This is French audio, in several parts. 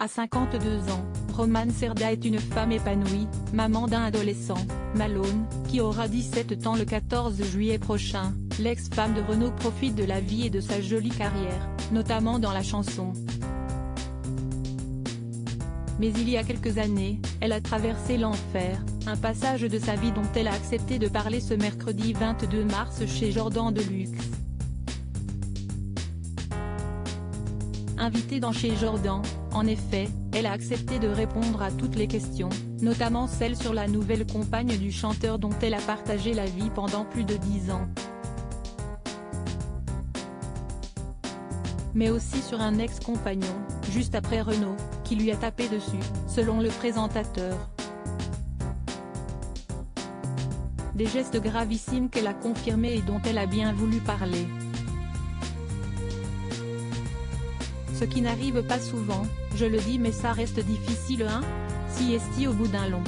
À 52 ans, Romane Cerda est une femme épanouie, maman d'un adolescent, Malone, qui aura 17 ans le 14 juillet prochain. L'ex-femme de Renaud profite de la vie et de sa jolie carrière, notamment dans la chanson. Mais il y a quelques années, elle a traversé l'enfer, un passage de sa vie dont elle a accepté de parler ce mercredi 22 mars chez Jordan Deluxe. Invitée dans Chez Jordan, en effet, elle a accepté de répondre à toutes les questions, notamment celles sur la nouvelle compagne du chanteur dont elle a partagé la vie pendant plus de 10 ans. Mais aussi sur un ex-compagnon, juste après Renaud, qui lui a tapé dessus, selon le présentateur. Des gestes gravissimes qu'elle a confirmés et dont elle a bien voulu parler. Ce qui n'arrive pas souvent, je le dis mais ça reste difficile hein, si est-il au bout d'un long.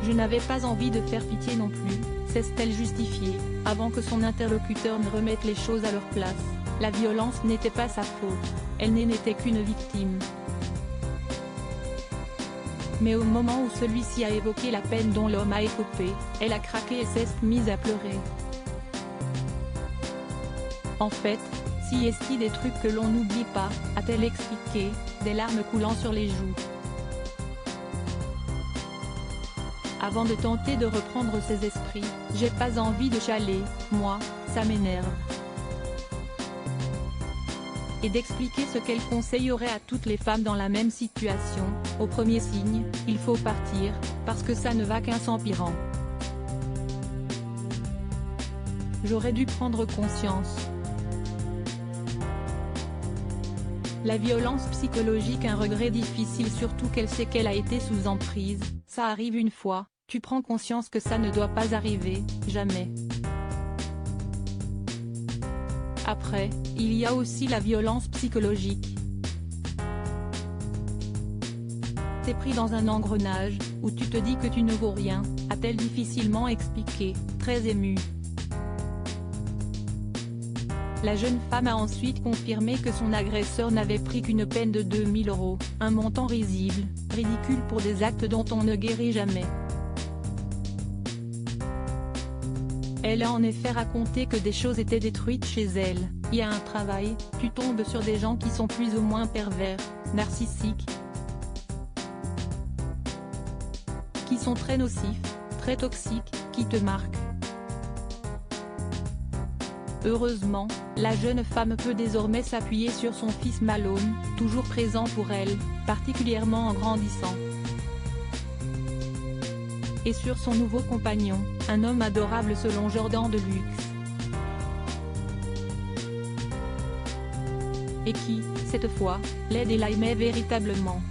Je n'avais pas envie de faire pitié non plus, s'est-elle justifiée, avant que son interlocuteur ne remette les choses à leur place. La violence n'était pas sa faute, elle n'était qu'une victime. Mais au moment où celui-ci a évoqué la peine dont l'homme a écopé, elle a craqué et s'est mise à pleurer. En fait, si est-il des trucs que l'on n'oublie pas, a-t-elle expliqué, des larmes coulant sur les joues. Avant de tenter de reprendre ses esprits, j'ai pas envie de chialer, moi, ça m'énerve. Et d'expliquer ce qu'elle conseillerait à toutes les femmes dans la même situation, au premier signe, il faut partir, parce que ça ne va qu'un s'empirant. J'aurais dû prendre conscience. La violence psychologique, un regret difficile, surtout qu'elle sait qu'elle a été sous emprise, ça arrive une fois, tu prends conscience que ça ne doit pas arriver, jamais. Après, il y a aussi la violence psychologique. T'es pris dans un engrenage, où tu te dis que tu ne vaux rien, a-t-elle difficilement expliqué, très émue. La jeune femme a ensuite confirmé que son agresseur n'avait pris qu'une peine de 2000 €, un montant risible, ridicule pour des actes dont on ne guérit jamais. Elle a en effet raconté que des choses étaient détruites chez elle. Il y a un travail, tu tombes sur des gens qui sont plus ou moins pervers, narcissiques, qui sont très nocifs, très toxiques, qui te marquent. Heureusement, la jeune femme peut désormais s'appuyer sur son fils Malone, toujours présent pour elle, particulièrement en grandissant. Et sur son nouveau compagnon, un homme adorable selon Jordan Deluxe. Et qui, cette fois, l'aide et l'aimait véritablement.